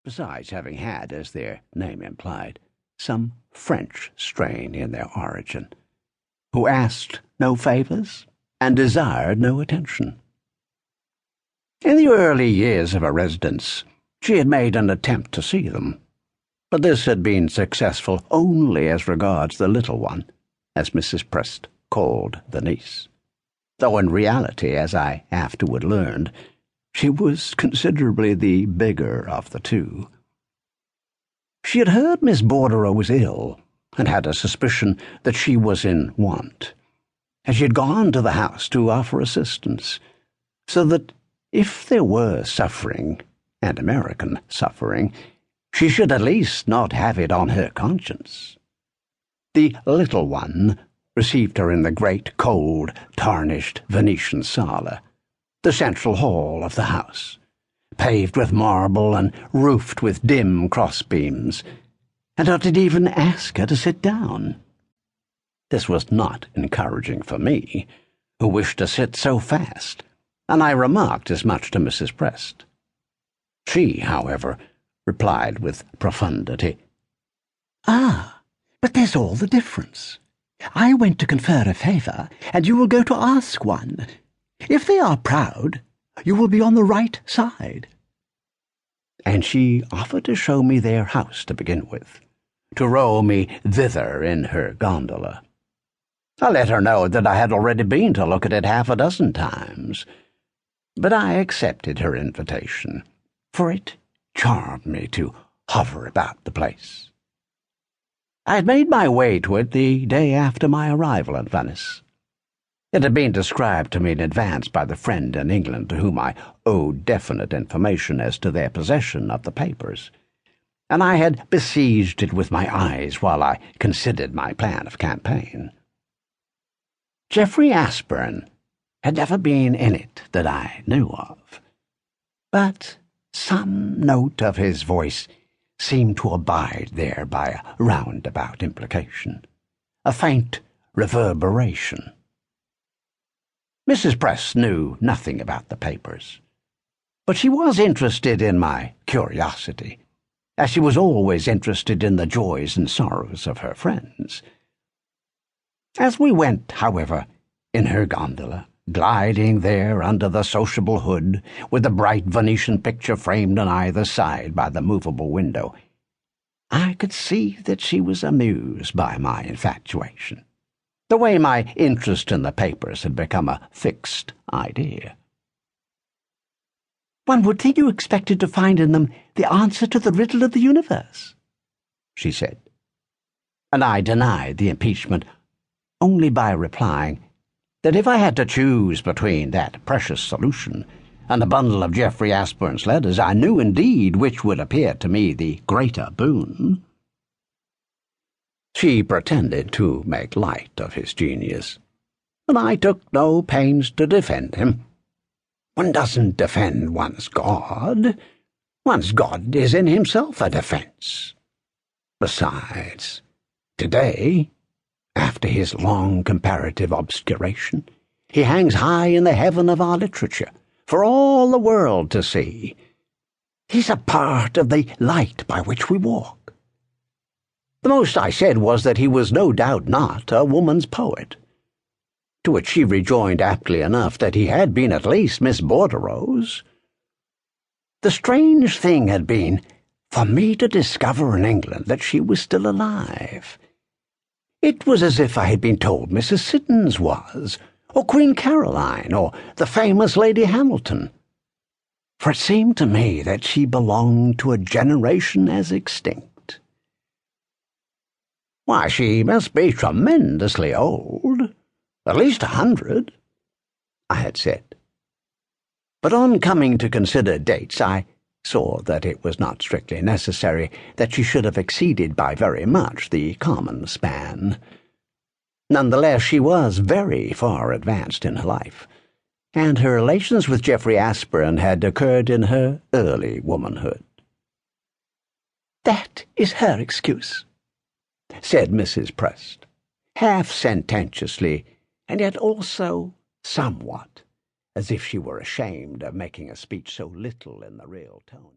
besides having had, as their name implied, some French strain in their origin, who asked no favours and desired no attention. In the early years of her residence, she had made an attempt to see them, but this had been successful only as regards the little one, as Mrs. Prest called the niece, though in reality, as I afterward learned, she was considerably the bigger of the two. She had heard Miss Bordereau was ill, and had a suspicion that she was in want, and she had gone to the house to offer assistance, so that if there were suffering, and American suffering, she should at least not have it on her conscience. The little one received her in the great, cold, tarnished Venetian sala, the central hall of the house, paved with marble and roofed with dim crossbeams, and I did even ask her to sit down. This was not encouraging for me, who wished to sit so fast, and I remarked as much to Mrs. Prest. She, however, replied with profundity, "Ah, but there's all the difference. I went to confer a favour, and you will go to ask one. If they are proud, you will be on the right side." And she offered to show me their house to begin with, to row me thither in her gondola. I let her know that I had already been to look at it half a dozen times, but I accepted her invitation, for it charmed me to hover about the place. I had made my way to it the day after my arrival at Venice. It had been described to me in advance by the friend in England to whom I owed definite information as to their possession of the papers, and I had besieged it with my eyes while I considered my plan of campaign. Geoffrey Aspern had never been in it that I knew of, but some note of his voice seemed to abide there by a roundabout implication, a faint reverberation. Mrs. Prest knew nothing about the papers, but she was interested in my curiosity, as she was always interested in the joys and sorrows of her friends. As we went, however, in her gondola, gliding there under the sociable hood, with the bright Venetian picture framed on either side by the movable window, I could see that she was amused by my infatuation, the way my interest in the papers had become a fixed idea. "One would think you expected to find in them the answer to the riddle of the universe," she said, and I denied the impeachment only by replying that if I had to choose between that precious solution and a bundle of Geoffrey Aspern's letters, I knew indeed which would appear to me the greater boon. She pretended to make light of his genius, and I took no pains to defend him. One doesn't defend one's God. One's God is in himself a defence. Besides, today, after his long comparative obscuration, he hangs high in the heaven of our literature, for all the world to see. He's a part of the light by which we walk. The most I said was that he was no doubt not a woman's poet, to which she rejoined aptly enough that he had been at least Miss Bordereau's. The strange thing had been for me to discover in England that she was still alive. It was as if I had been told Mrs. Siddons was, or Queen Caroline, or the famous Lady Hamilton, for it seemed to me that she belonged to a generation as extinct. "Why, she must be tremendously old, at least 100, I had said. But on coming to consider dates, I saw that it was not strictly necessary that she should have exceeded by very much the common span. Nonetheless, she was very far advanced in her life, and her relations with Geoffrey Aspern had occurred in her early womanhood. "That is her excuse," said Mrs. Prest, half sententiously, and yet also somewhat as if she were ashamed of making a speech so little in the real tone.